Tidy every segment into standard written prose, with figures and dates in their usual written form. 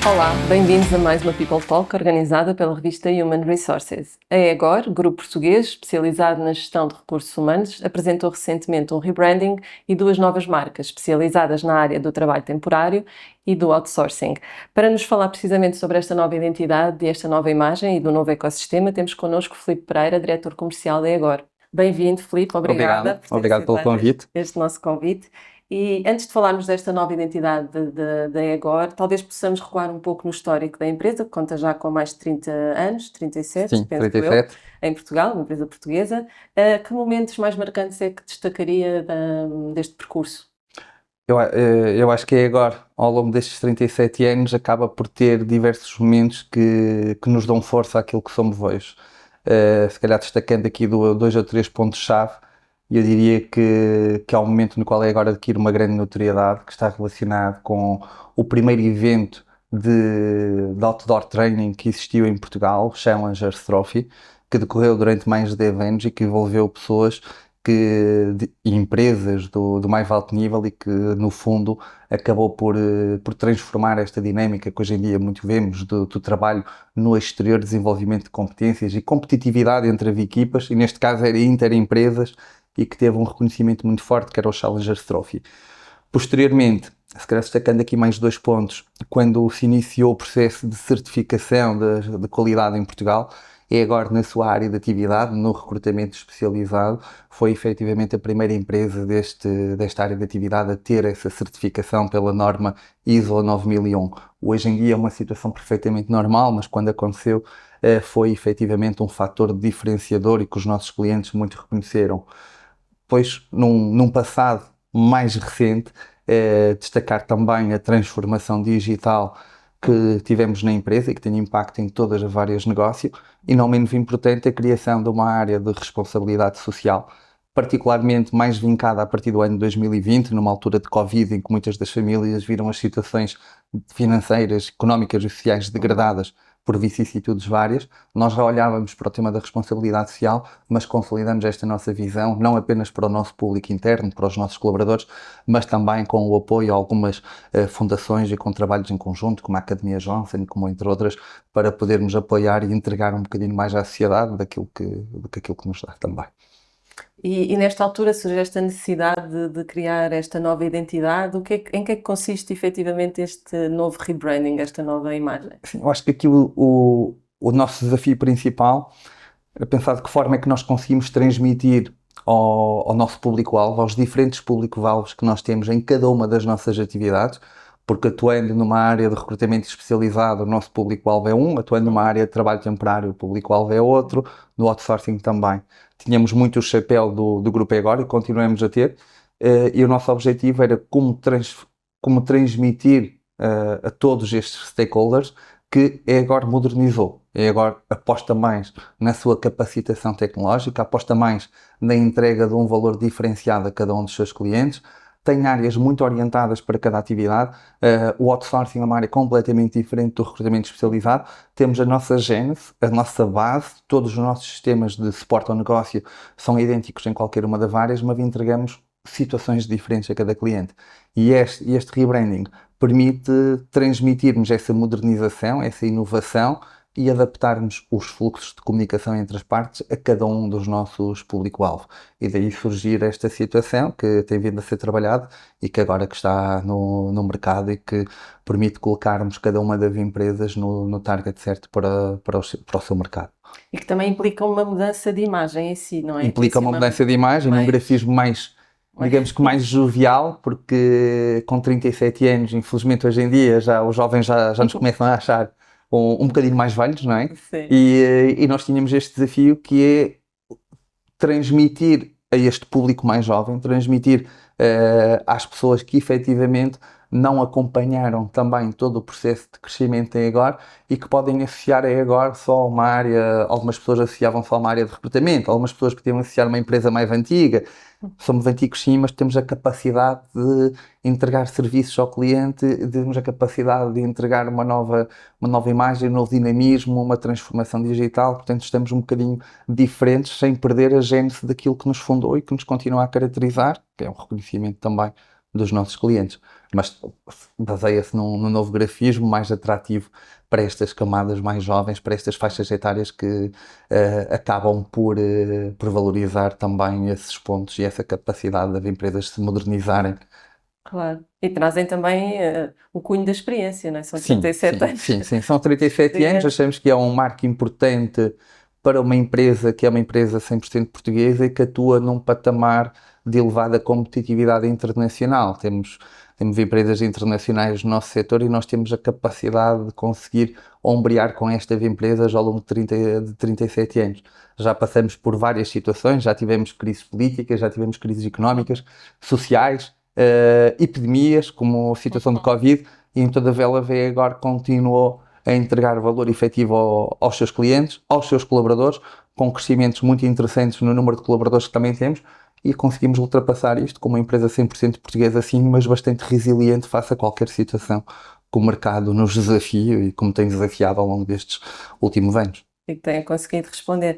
Olá, bem-vindos a mais uma People Talk organizada pela revista Human Resources. A EGOR, grupo português especializado na gestão de recursos humanos, apresentou recentemente um rebranding e duas novas marcas especializadas na área do trabalho temporário e do outsourcing. Para nos falar precisamente sobre esta nova identidade, esta nova imagem e do novo ecossistema, temos connosco Filipe Pereira, diretor comercial da EGOR. Bem-vindo, Filipe, obrigada por ter Obrigado pelo convite. este nosso convite. E antes de falarmos desta nova identidade da EGOR, talvez possamos recuar um pouco no histórico da empresa, que conta já com mais de 30 anos, 37, Sim, penso 37. eu, em Portugal, uma empresa portuguesa. Que momentos mais marcantes é que destacaria deste percurso? Eu acho que é agora, ao longo destes 37 anos, acaba por ter diversos momentos que nos dão força àquilo que somos hoje. Se calhar destacando aqui dois ou três pontos-chave, eu diria que há um momento no qual é agora adquire uma grande notoriedade, que está relacionado com o primeiro evento de outdoor training que existiu em Portugal, o Challengers Trophy, que decorreu durante mais de 10 anos e que envolveu pessoas e empresas do mais alto nível e que, no fundo, acabou por transformar esta dinâmica que hoje em dia muito vemos do trabalho no exterior, desenvolvimento de competências e competitividade entre as equipas, e neste caso era inter-empresas, e que teve um reconhecimento muito forte, que era o Challengers Trophy. Posteriormente, se calhar destacando aqui mais dois pontos, quando se iniciou o processo de certificação de qualidade em Portugal, é agora na sua área de atividade, no recrutamento especializado, foi efetivamente a primeira empresa desta área de atividade a ter essa certificação pela norma ISO 9001. Hoje em dia é uma situação perfeitamente normal, mas quando aconteceu foi efetivamente um fator diferenciador e que os nossos clientes muito reconheceram. Depois, num passado mais recente, destacar também a transformação digital que tivemos na empresa e que tem impacto em todas as áreas de negócio, e não menos importante a criação de uma área de responsabilidade social, particularmente mais vincada a partir do ano 2020, numa altura de Covid, em que muitas das famílias viram as situações financeiras, económicas e sociais degradadas por vicissitudes várias. Nós já olhávamos para o tema da responsabilidade social, mas consolidamos esta nossa visão, não apenas para o nosso público interno, para os nossos colaboradores, mas também com o apoio a algumas fundações e com trabalhos em conjunto, como a Academia Johnson, como entre outras, para podermos apoiar e entregar um bocadinho mais à sociedade do que aquilo que nos dá também. E nesta altura surge esta necessidade de criar esta nova identidade. Em que é que consiste efetivamente este novo rebranding, esta nova imagem? Sim, eu acho que aqui o nosso desafio principal era pensar de que forma é que nós conseguimos transmitir ao nosso público-alvo, aos diferentes público-alvos que nós temos em cada uma das nossas atividades, porque atuando numa área de recrutamento especializado, o nosso público-alvo é um, atuando numa área de trabalho temporário, o público-alvo é outro, no outsourcing também. Tínhamos muito o chapéu do Grupo agora e continuamos a ter, e o nosso objetivo era como transmitir a todos estes stakeholders que a agora modernizou, a agora aposta mais na sua capacitação tecnológica, aposta mais na entrega de um valor diferenciado a cada um dos seus clientes, tem áreas muito orientadas para cada atividade. O outsourcing é uma área completamente diferente do recrutamento especializado. Temos a nossa gênese, a nossa base, todos os nossos sistemas de suporte ao negócio são idênticos em qualquer uma das áreas, mas entregamos situações diferentes a cada cliente. E este rebranding permite transmitirmos essa modernização, essa inovação e adaptarmos os fluxos de comunicação entre as partes a cada um dos nossos público-alvo. E daí surgir esta situação que tem vindo a ser trabalhada e que agora que está no mercado e que permite colocarmos cada uma das empresas no target certo para o seu mercado. E que também implica uma mudança de imagem em si, não é? Implica uma mudança de imagem, num grafismo mais, digamos que mais jovial, porque com 37 anos, infelizmente hoje em dia, os jovens já nos começam a achar um bocadinho mais velhos, não é? Sim. E nós tínhamos este desafio que é transmitir a este público mais jovem, transmitir às pessoas que efetivamente não acompanharam também todo o processo de crescimento em agora e que podem associar a agora só uma área, algumas pessoas associavam só uma área de recrutamento, algumas pessoas podiam associar uma empresa mais antiga. Somos antigos sim, mas temos a capacidade de entregar serviços ao cliente, temos a capacidade de entregar uma nova imagem, um novo dinamismo, uma transformação digital, portanto estamos um bocadinho diferentes, sem perder a gênese daquilo que nos fundou e que nos continua a caracterizar, que é um reconhecimento também dos nossos clientes, mas baseia-se num novo grafismo mais atrativo para estas camadas mais jovens, para estas faixas etárias que acabam por valorizar também esses pontos e essa capacidade das empresas se modernizarem. Claro. E trazem também o cunho da experiência, não é? São Sim, 37 anos sim. São de 37 anos, experiência. achamos que é um marco importante para uma empresa que é uma empresa 100% portuguesa e que atua num patamar de elevada competitividade internacional. Temos empresas internacionais no nosso setor e nós temos a capacidade de conseguir ombrear com estas empresas ao longo de 37 anos. Já passamos por várias situações, já tivemos crises políticas, já tivemos crises económicas, sociais, epidemias, como a situação de Covid, e em toda vela a agora continuou a entregar valor efetivo aos seus clientes, aos seus colaboradores, com crescimentos muito interessantes no número de colaboradores que também temos, e conseguimos ultrapassar isto com uma empresa 100% portuguesa, sim, mas bastante resiliente face a qualquer situação que o mercado nos desafia e como tem desafiado ao longo destes últimos anos. E que tenha conseguido responder.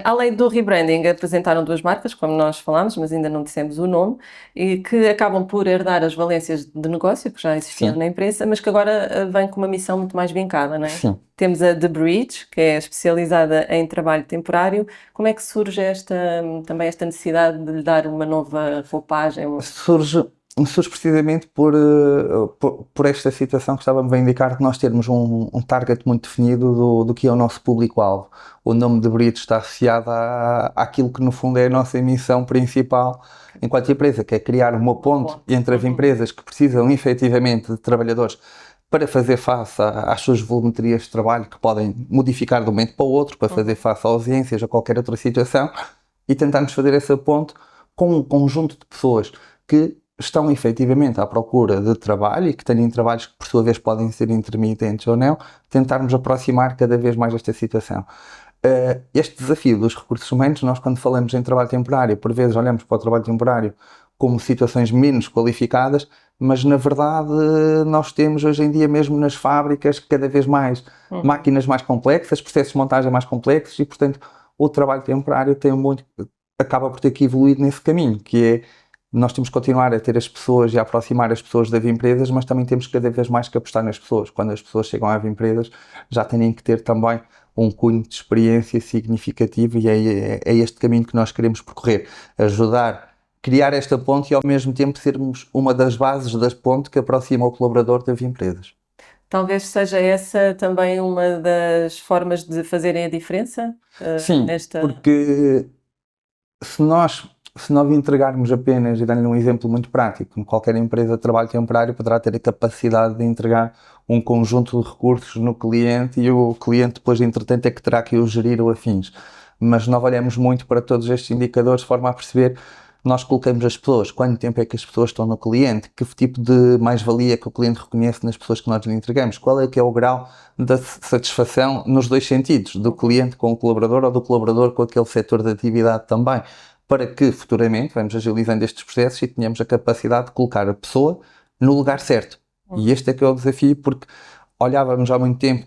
Além do rebranding, apresentaram duas marcas, como nós falámos, mas ainda não dissemos o nome, e que acabam por herdar as valências de negócio que já existiam Sim, na empresa, mas que agora vêm com uma missão muito mais vincada, não é? sim. Temos a The Bridge, que é especializada em trabalho temporário. Como é que surge também esta necessidade de lhe dar uma nova roupagem? Surge precisamente por esta situação que estávamos a indicar, de nós termos um target muito definido do que é o nosso público-alvo. O nome de Brito está associado àquilo que no fundo é a nossa missão principal enquanto empresa, que é criar uma ponte entre as empresas que precisam efetivamente de trabalhadores para fazer face às suas volumetrias de trabalho que podem modificar de um momento para o outro, para fazer face a ausências, a qualquer outra situação, e tentarmos fazer essa ponte com um conjunto de pessoas que estão efetivamente à procura de trabalho e que têm trabalhos que por sua vez podem ser intermitentes ou não, tentarmos aproximar cada vez mais esta situação. Este desafio dos recursos humanos, nós quando falamos em trabalho temporário, por vezes olhamos para o trabalho temporário como situações menos qualificadas, mas na verdade nós temos hoje em dia mesmo nas fábricas cada vez mais máquinas mais complexas, processos de montagem mais complexos e portanto o trabalho temporário acaba por ter que evoluir nesse caminho, que é nós temos que continuar a ter as pessoas e a aproximar as pessoas das empresas, mas também temos cada vez mais que apostar nas pessoas. Quando as pessoas chegam às empresas, já têm que ter também um cunho de experiência significativo e é este caminho que nós queremos percorrer. Ajudar, criar esta ponte e ao mesmo tempo sermos uma das bases da ponte que aproxima o colaborador das empresas. Talvez seja essa também uma das formas de fazerem a diferença Sim, nesta. porque se nós, se nós entregarmos apenas, e dando-lhe um exemplo muito prático, qualquer empresa de trabalho temporário poderá ter a capacidade de entregar um conjunto de recursos no cliente e o cliente depois, entretanto, é que terá que o gerir ou afins. Mas nós olhamos muito para todos estes indicadores de forma a perceber, nós colocamos as pessoas, quanto tempo é que as pessoas estão no cliente, que tipo de mais-valia que o cliente reconhece nas pessoas que nós lhe entregamos, qual é que é o grau da satisfação nos dois sentidos, do cliente com o colaborador ou do colaborador com aquele setor de atividade também, para que futuramente vamos agilizando estes processos e tenhamos a capacidade de colocar a pessoa no lugar certo. E este é que é o desafio, porque olhávamos há muito tempo,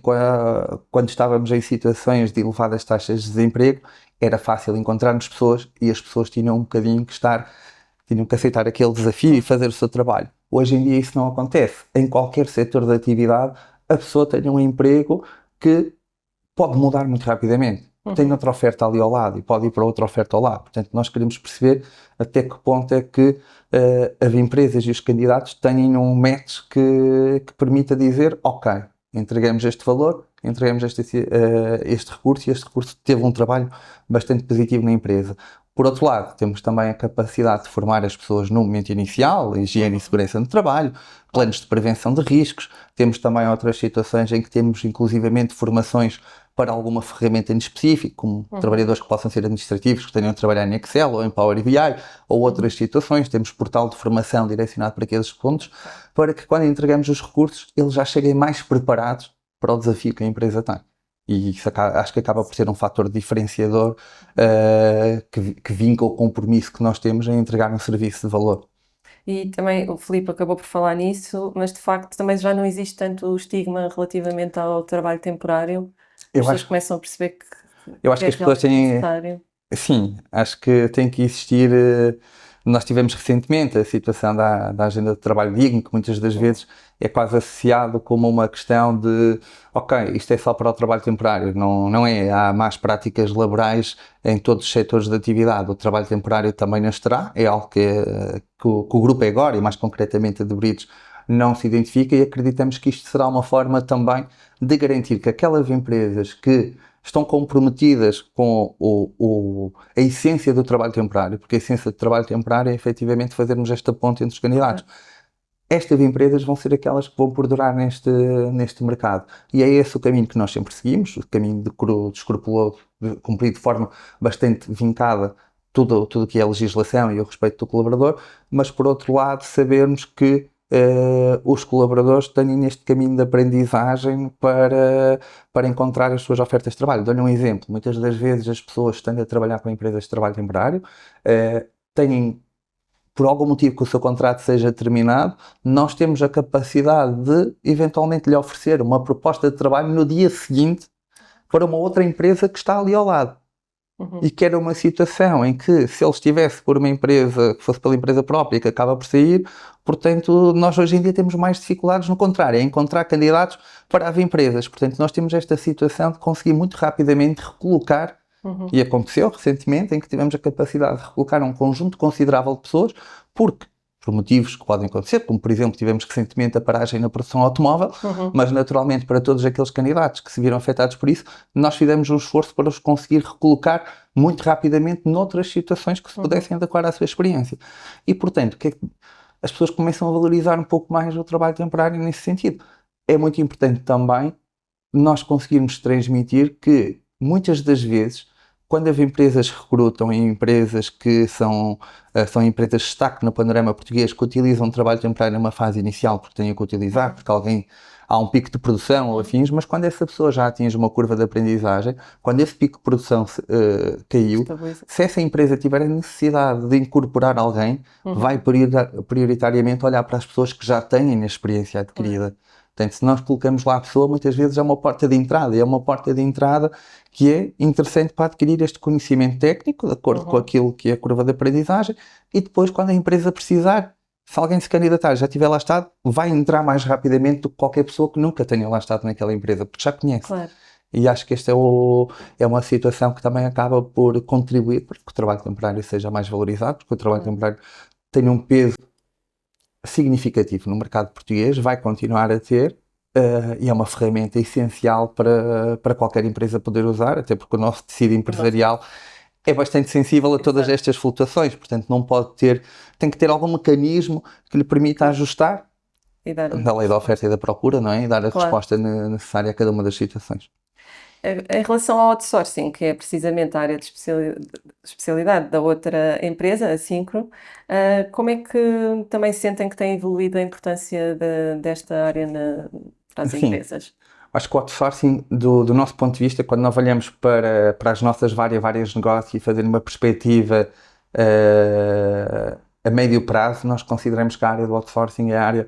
quando estávamos em situações de elevadas taxas de desemprego, era fácil encontrarmos pessoas e as pessoas tinham um bocadinho tinham que aceitar aquele desafio e fazer o seu trabalho. Hoje em dia isso não acontece. Em qualquer setor de atividade, a pessoa tem um emprego que pode mudar muito rapidamente. Tem outra oferta ali ao lado e pode ir para outra oferta ao lado. Portanto, nós queremos perceber até que ponto é que as empresas e os candidatos têm um match que permita dizer, ok, entregamos este valor, entregamos este recurso e este recurso teve um trabalho bastante positivo na empresa. Por outro lado, temos também a capacidade de formar as pessoas no momento inicial, higiene e segurança no trabalho, planos de prevenção de riscos. Temos também outras situações em que temos inclusivamente formações para alguma ferramenta em específico, como trabalhadores que possam ser administrativos, que tenham de trabalhar em Excel ou em Power BI, ou outras situações. Temos portal de formação direcionado para aqueles pontos, para que quando entregamos os recursos, eles já cheguem mais preparados para o desafio que a empresa tem. E isso acho que acaba por ser um fator diferenciador que vinca o compromisso que nós temos em entregar um serviço de valor. E também o Filipe acabou por falar nisso, mas de facto também já não existe tanto o estigma relativamente ao trabalho temporário. As Eu pessoas acho, começam a perceber eu acho que que é as pessoas realmente têm, necessário. sim, acho que tem que existir Nós tivemos recentemente a situação da agenda de trabalho digno, que muitas das vezes é quase associado como uma questão de, ok, isto é só para o trabalho temporário, não é, há más práticas laborais em todos os setores de atividade, o trabalho temporário também nas terá, é algo que o grupo EGOR, e mais concretamente a de Brides, não se identifica, e acreditamos que isto será uma forma também de garantir que aquelas empresas que estão comprometidas com a essência do trabalho temporário, porque a essência do trabalho temporário é efetivamente fazermos esta ponte entre os candidatos. Estas empresas vão ser aquelas que vão perdurar neste mercado. E é esse o caminho que nós sempre seguimos, o caminho de escrupuloso, de cumprir de forma bastante vincada tudo o que é legislação e o respeito do colaborador, mas por outro lado sabermos que os colaboradores têm neste caminho de aprendizagem para encontrar as suas ofertas de trabalho. Dou-lhe um exemplo. Muitas das vezes as pessoas estão a trabalhar com empresas de trabalho temporário, têm, por algum motivo que o seu contrato seja terminado, nós temos a capacidade de eventualmente lhe oferecer uma proposta de trabalho no dia seguinte para uma outra empresa que está ali ao lado. E que era uma situação em que, se ele estivesse por uma empresa, que fosse pela empresa própria, que acaba por sair, portanto, nós hoje em dia temos mais dificuldades no contrário, é encontrar candidatos para as empresas. Portanto, nós temos esta situação de conseguir muito rapidamente recolocar, e aconteceu recentemente, em que tivemos a capacidade de recolocar um conjunto considerável de pessoas, porque por motivos que podem acontecer, como por exemplo tivemos recentemente a paragem na produção automóvel, mas naturalmente para todos aqueles candidatos que se viram afetados por isso, nós fizemos um esforço para os conseguir recolocar muito rapidamente noutras situações que se pudessem adequar à sua experiência. E portanto, as pessoas começam a valorizar um pouco mais o trabalho temporário nesse sentido. É muito importante também nós conseguirmos transmitir que muitas das vezes, quando as empresas recrutam em empresas que são empresas de destaque no panorama português, que utilizam trabalho temporário numa fase inicial porque têm que utilizar, porque há um pico de produção ou afins, mas quando essa pessoa já atinge uma curva de aprendizagem, quando esse pico de produção caiu, se essa empresa tiver a necessidade de incorporar alguém, vai prioritariamente olhar para as pessoas que já têm a experiência adquirida. Portanto, se nós colocamos lá a pessoa, muitas vezes é uma porta de entrada, e é uma porta de entrada que é interessante para adquirir este conhecimento técnico, de acordo com aquilo que é a curva de aprendizagem, e depois, quando a empresa precisar, se alguém se candidatar já tiver lá estado, vai entrar mais rapidamente do que qualquer pessoa que nunca tenha lá estado naquela empresa, porque já conhece. Claro. E acho que esta é uma situação que também acaba por contribuir para que o trabalho temporário seja mais valorizado, porque o trabalho temporário tem um peso significativo no mercado português, vai continuar a ter, e é uma ferramenta essencial para qualquer empresa poder usar, até porque o nosso tecido empresarial é bastante sensível a todas estas flutuações, portanto tem que ter algum mecanismo que lhe permita ajustar da lei da oferta e da procura, não é? E dar a resposta necessária a cada uma das situações. Em relação ao outsourcing, que é precisamente a área de especialidade da outra empresa, a Syncro, como é que também sentem que tem evoluído a importância desta área para as empresas? Acho que o outsourcing, do nosso ponto de vista, quando nós olhamos para as nossas várias negócios e fazer uma perspectiva a médio prazo, nós consideramos que a área do outsourcing é a área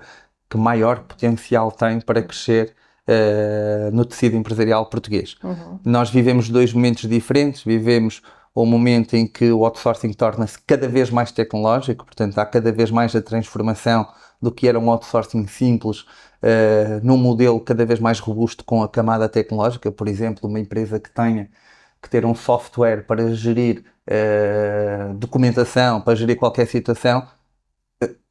que maior potencial tem para crescer no tecido empresarial português. Nós vivemos dois momentos diferentes, vivemos o momento em que o outsourcing torna-se cada vez mais tecnológico, portanto há cada vez mais a transformação do que era um outsourcing simples num modelo cada vez mais robusto com a camada tecnológica, por exemplo, uma empresa que tenha que ter um software para gerir documentação, para gerir qualquer situação,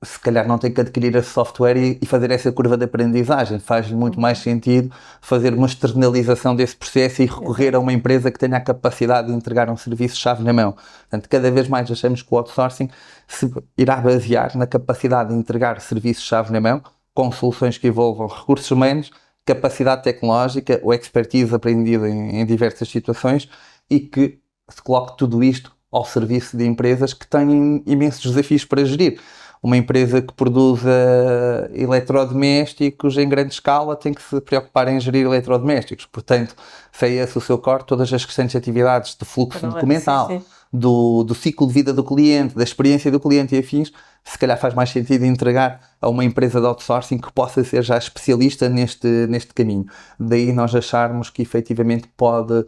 se calhar não tem que adquirir esse software e fazer essa curva de aprendizagem. Faz muito mais sentido fazer uma externalização desse processo e recorrer a uma empresa que tenha a capacidade de entregar um serviço-chave na mão. Portanto, cada vez mais achamos que o outsourcing se irá basear na capacidade de entregar serviços-chave na mão, com soluções que envolvam recursos humanos, capacidade tecnológica, ou expertise aprendida em diversas situações, e que se coloque tudo isto ao serviço de empresas que têm imensos desafios para gerir. Uma empresa que produza eletrodomésticos em grande escala tem que se preocupar em gerir eletrodomésticos. Portanto, se é esse o seu core, todas as restantes atividades de fluxo documental, do ciclo de vida do cliente, da experiência do cliente e afins, se calhar faz mais sentido entregar a uma empresa de outsourcing que possa ser já especialista neste caminho. Daí nós acharmos que efetivamente pode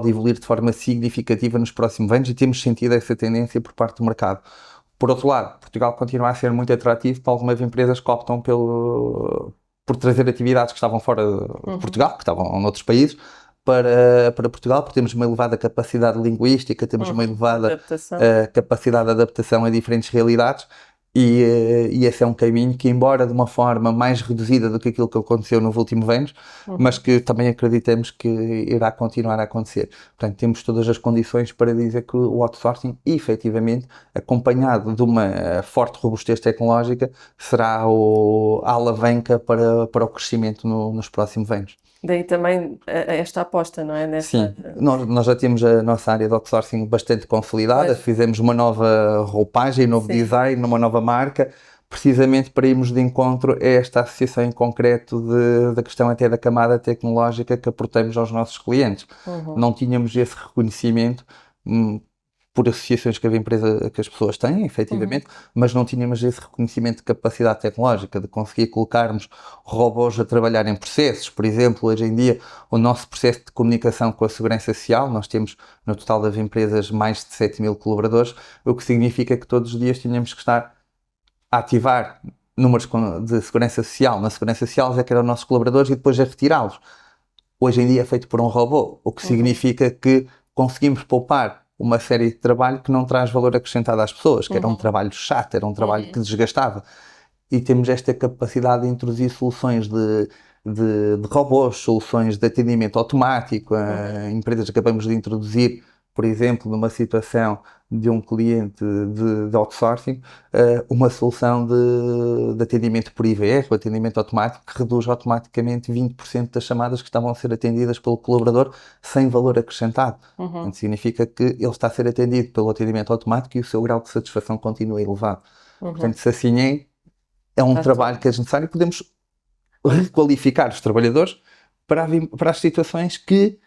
evoluir de forma significativa nos próximos anos, e temos sentido essa tendência por parte do mercado. Por outro lado, Portugal continua a ser muito atrativo para algumas empresas que optam por trazer atividades que estavam fora de Portugal, que estavam noutros países, para Portugal, porque temos uma elevada capacidade linguística, temos uma elevada Adaptação. capacidade de adaptação a diferentes realidades e esse é um caminho que, embora de uma forma mais reduzida do que aquilo que aconteceu nos últimos anos, mas que também acreditamos que irá continuar a acontecer. Portanto, temos todas as condições para dizer que o outsourcing, efetivamente, acompanhado de uma forte robustez tecnológica, será a alavanca para o crescimento nos próximos anos. Daí também esta aposta, não é? Sim, nós já temos a nossa área de outsourcing bastante consolidada, Pois. fizemos uma nova roupagem, novo Sim. design, uma nova marca, precisamente para irmos de encontro a esta associação em concreto da questão até da camada tecnológica que aportamos aos nossos clientes. Não tínhamos esse reconhecimento, por associações que que as pessoas têm, efetivamente, mas não tínhamos esse reconhecimento de capacidade tecnológica, de conseguir colocarmos robôs a trabalhar em processos. Por exemplo, hoje em dia, o nosso processo de comunicação com a Segurança Social, nós temos no total das empresas mais de 7.000 colaboradores, o que significa que todos os dias tínhamos que estar a ativar números de Segurança Social na Segurança Social, já que eram nossos colaboradores, e depois a retirá-los. Hoje em dia é feito por um robô, o que significa que conseguimos poupar uma série de trabalho que não traz valor acrescentado às pessoas, que era um trabalho chato, era um trabalho que desgastava. E temos esta capacidade de introduzir soluções de robôs, soluções de atendimento automático. Empresas acabamos de introduzir, por exemplo, numa situação de um cliente de outsourcing, uma solução de atendimento por IVR, o atendimento automático, que reduz automaticamente 20% das chamadas que estavam a ser atendidas pelo colaborador sem valor acrescentado. Portanto, significa que ele está a ser atendido pelo atendimento automático e o seu grau de satisfação continua elevado. Portanto, se assim é um trabalho que é necessário, podemos requalificar os trabalhadores para as situações que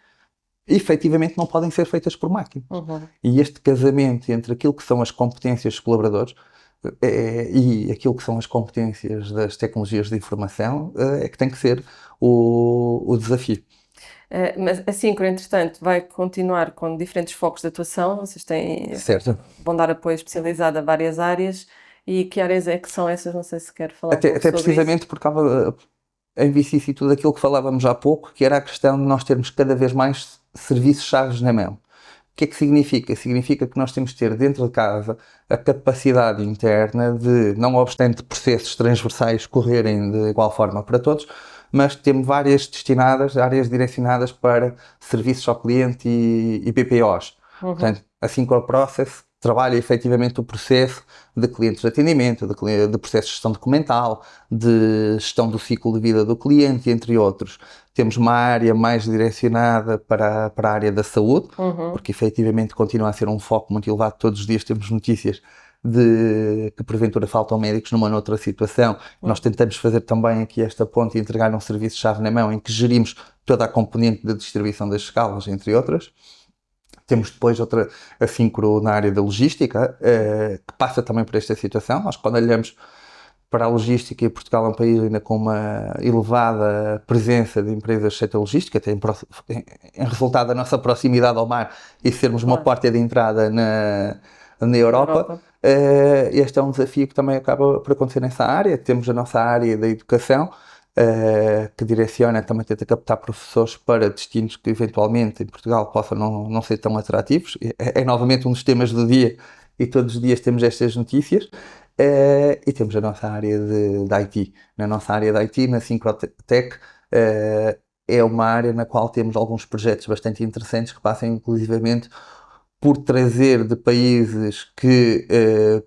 efetivamente não podem ser feitas por máquina. E este casamento entre aquilo que são as competências dos colaboradores e aquilo que são as competências das tecnologias de informação é que tem que ser o desafio. Mas a Syncro, entretanto, vai continuar com diferentes focos de atuação. Vocês Certo. vão dar apoio especializado a várias áreas. E que áreas é que são essas? Não sei se quer falar um pouco Até sobre precisamente isso. porque estava em vicissitude daquilo que falávamos há pouco, que era a questão de nós termos cada vez mais serviços-chave na mão. O que é que significa? Significa que nós temos de ter dentro de casa a capacidade interna de, não obstante processos transversais correrem de igual forma para todos, mas temos várias áreas direcionadas para serviços ao cliente e BPOs. Portanto, a Synchro Process trabalha efetivamente o processo de clientes de atendimento, de processo de gestão documental, de gestão do ciclo de vida do cliente, entre outros. Temos uma área mais direcionada para a área da saúde, porque efetivamente continua a ser um foco muito elevado. Todos os dias temos notícias de que porventura faltam médicos numa outra situação. Nós tentamos fazer também aqui esta ponte e entregar um serviço-chave na mão em que gerimos toda a componente da distribuição das escalas, entre outras. Temos depois outra, a Syncro na área da logística, que passa também por esta situação. Nós, quando olhamos para a logística, e Portugal é um país ainda com uma elevada presença de empresas do setor logística, até em resultado da nossa proximidade ao mar e sermos uma porta de entrada na Europa. Este é um desafio que também acaba por acontecer nessa área. Temos a nossa área da educação, que direciona, também tenta captar professores para destinos que eventualmente em Portugal possam não ser tão atrativos. É novamente um dos temas do dia e todos os dias temos estas notícias. E temos a nossa área de IT. Na nossa área de IT, na Syncrotech, é uma área na qual temos alguns projetos bastante interessantes que passam inclusivamente por trazer de países que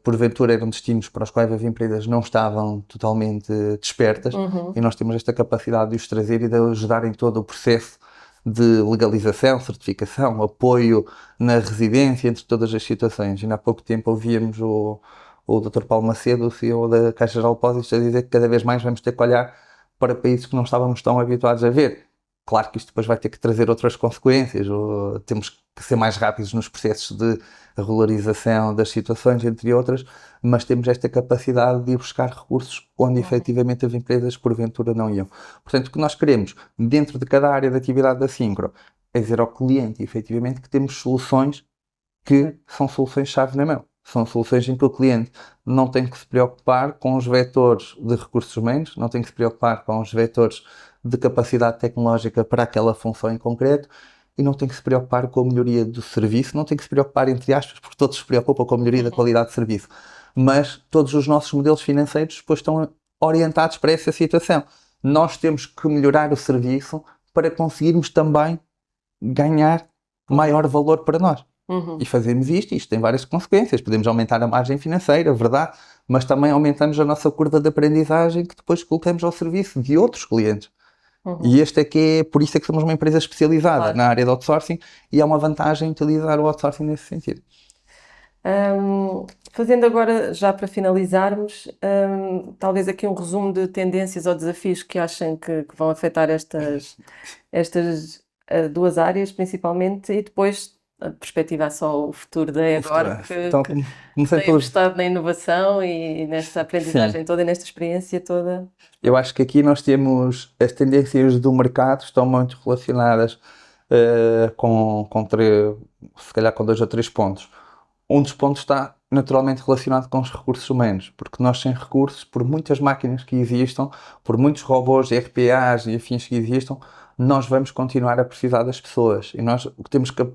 porventura eram destinos para os quais as empresas não estavam totalmente despertas, e nós temos esta capacidade de os trazer e de ajudar em todo o processo de legalização, certificação, apoio na residência, entre todas as situações. Ainda há pouco tempo ouvíamos o Dr. Paulo Macedo, o CEO da Caixa Geral de Depósitos, a dizer que cada vez mais vamos ter que olhar para países que não estávamos tão habituados a ver. Claro que isto depois vai ter que trazer outras consequências, temos que ser mais rápidos nos processos de regularização das situações, entre outras, mas temos esta capacidade de ir buscar recursos onde efetivamente as empresas porventura não iam. Portanto, o que nós queremos, dentro de cada área de atividade da Syncro, é dizer ao cliente, efetivamente, que temos soluções que são soluções-chave na mão. São soluções em que o cliente não tem que se preocupar com os vetores de recursos humanos, não tem que se preocupar com os vetores de capacidade tecnológica para aquela função em concreto e não tem que se preocupar com a melhoria do serviço, não tem que se preocupar, entre aspas, porque todos se preocupam com a melhoria da qualidade de serviço. Mas todos os nossos modelos financeiros depois estão orientados para essa situação. Nós temos que melhorar o serviço para conseguirmos também ganhar maior valor para nós. E fazemos isto tem várias consequências. Podemos aumentar a margem financeira, verdade, mas também aumentamos a nossa curva de aprendizagem que depois colocamos ao serviço de outros clientes. E este é que é, por isso é que somos uma empresa especializada Claro. na área de outsourcing e é uma vantagem utilizar o outsourcing nesse sentido. Fazendo agora, já para finalizarmos, talvez aqui um resumo de tendências ou desafios que achem que vão afetar estas duas áreas, principalmente, e depois perspectivar só o futuro da agora, Então, que comecei tem pelos... apostado na inovação e nesta aprendizagem toda, e nesta experiência toda. Eu acho que aqui nós temos as tendências do mercado estão muito relacionadas se calhar com 2 ou 3 pontos. Um dos pontos está naturalmente relacionado com os recursos humanos, porque nós sem recursos, por muitas máquinas que existam, por muitos robôs, RPAs e afins que existam, nós vamos continuar a precisar das pessoas. E nós temos que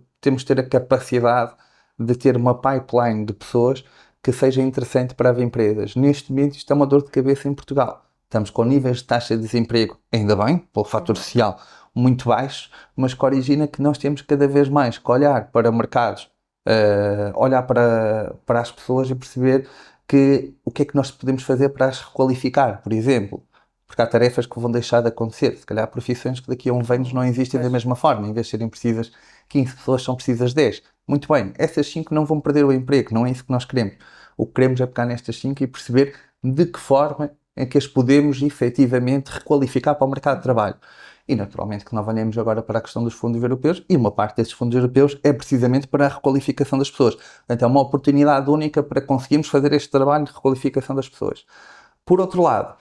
ter a capacidade de ter uma pipeline de pessoas que seja interessante para as empresas. Neste momento, isto é uma dor de cabeça em Portugal. Estamos com níveis de taxa de desemprego, ainda bem, pelo fator social, muito baixos, mas que origina que nós temos cada vez mais que olhar para mercados, olhar para as pessoas e perceber o que é que nós podemos fazer para as requalificar, por exemplo. Porque há tarefas que vão deixar de acontecer. Se calhar há profissões que daqui a uns anos não existem da mesma forma. Em vez de serem precisas 15 pessoas, são precisas 10. Muito bem, essas 5 não vão perder o emprego, não é isso que nós queremos. O que queremos é pegar nestas 5 e perceber de que forma é que as podemos efetivamente requalificar para o mercado de trabalho. E naturalmente que nós olhamos agora para a questão dos fundos europeus e uma parte desses fundos europeus é precisamente para a requalificação das pessoas. Portanto, é uma oportunidade única para conseguirmos fazer este trabalho de requalificação das pessoas. Por outro lado,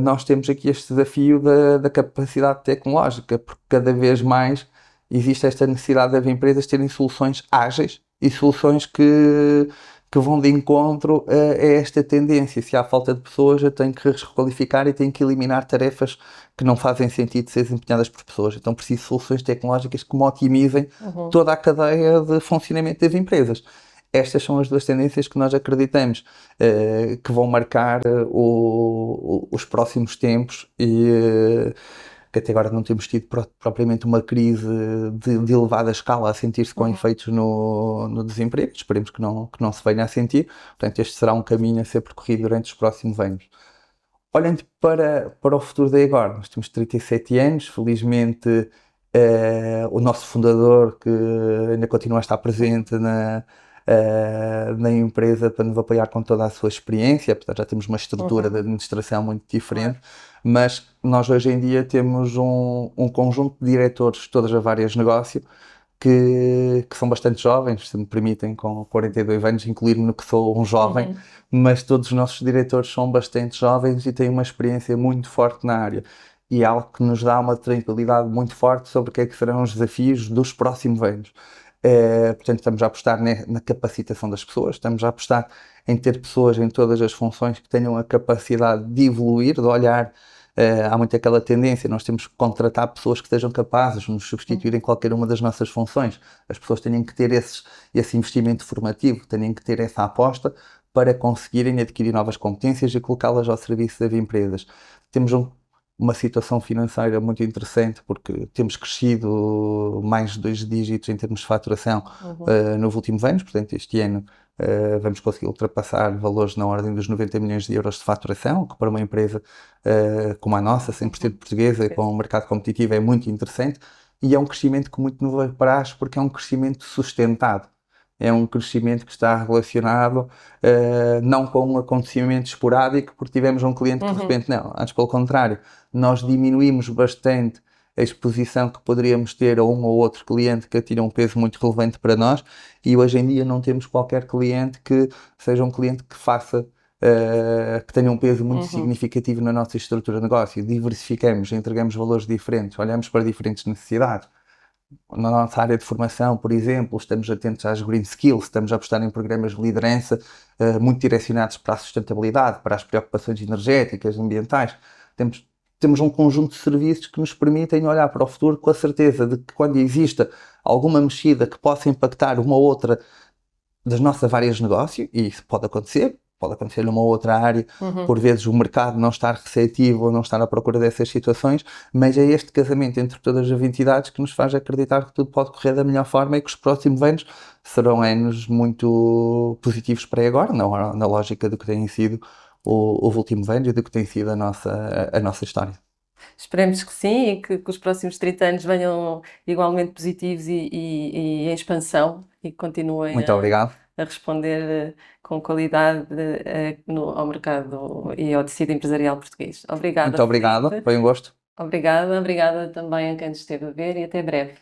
nós temos aqui este desafio da capacidade tecnológica, porque cada vez mais existe esta necessidade das empresas terem soluções ágeis e soluções que vão de encontro a esta tendência. Se há falta de pessoas, eu tenho que requalificar e tenho que eliminar tarefas que não fazem sentido ser desempenhadas por pessoas. Então preciso de soluções tecnológicas que me otimizem toda a cadeia de funcionamento das empresas. Estas são as duas tendências que nós acreditamos que vão marcar os próximos tempos e que até agora não temos tido propriamente uma crise de elevada escala a sentir-se com efeitos no desemprego. Esperemos que não se venha a sentir. Portanto, este será um caminho a ser percorrido durante os próximos anos. Olhando para o futuro da agora, nós temos 37 anos, felizmente o nosso fundador, que ainda continua a estar presente na empresa para nos apoiar com toda a sua experiência, apesar de já temos uma estrutura de administração muito diferente, mas nós hoje em dia temos um conjunto de diretores de todas as áreas de negócio que são bastante jovens, se me permitem, com 42 anos, incluir-me no que sou um jovem, mas todos os nossos diretores são bastante jovens e têm uma experiência muito forte na área. E é algo que nos dá uma tranquilidade muito forte sobre o que é que serão os desafios dos próximos anos. Portanto, estamos a apostar na capacitação das pessoas, estamos a apostar em ter pessoas em todas as funções que tenham a capacidade de evoluir, de olhar. Há muito aquela tendência, nós temos que contratar pessoas que sejam capazes de nos substituir em qualquer uma das nossas funções. As pessoas têm que ter esse investimento formativo, têm que ter essa aposta para conseguirem adquirir novas competências e colocá-las ao serviço das empresas. Temos uma situação financeira muito interessante porque temos crescido mais de 2 dígitos em termos de faturação nos últimos anos, portanto este ano vamos conseguir ultrapassar valores na ordem dos 90 milhões de euros de faturação, que para uma empresa como a nossa, 100% portuguesa, com um mercado competitivo é muito interessante e é um crescimento com muito nos apraz porque é um crescimento sustentado. É um crescimento que está relacionado não com um acontecimento esporádico porque tivemos um cliente que de repente não, antes pelo contrário, nós diminuímos bastante a exposição que poderíamos ter a um ou outro cliente que tinha um peso muito relevante para nós e hoje em dia não temos qualquer cliente que seja um cliente que faça, que tenha um peso muito significativo na nossa estrutura de negócio. Diversificamos, entregamos valores diferentes, olhamos para diferentes necessidades. Na nossa área de formação, por exemplo, estamos atentos às green skills, estamos a apostar em programas de liderança muito direcionados para a sustentabilidade, para as preocupações energéticas, ambientais. Temos um conjunto de serviços que nos permitem olhar para o futuro com a certeza de que quando exista alguma mexida que possa impactar uma ou outra das nossas áreas de negócio, e isso pode acontecer numa outra área, por vezes o mercado não estar receptivo ou não estar à procura dessas situações, mas é este casamento entre todas as entidades que nos faz acreditar que tudo pode correr da melhor forma e que os próximos anos serão anos muito positivos para agora, na lógica do que tem sido os últimos anos e do que tem sido a nossa história. Esperemos que sim e que os próximos 30 anos venham igualmente positivos e em expansão e que continuem Muito obrigado. a responder com qualidade ao mercado e ao tecido empresarial português. Obrigada, Muito obrigado. Filipe. Foi um gosto. Obrigada também a quem nos esteve a ver e até breve.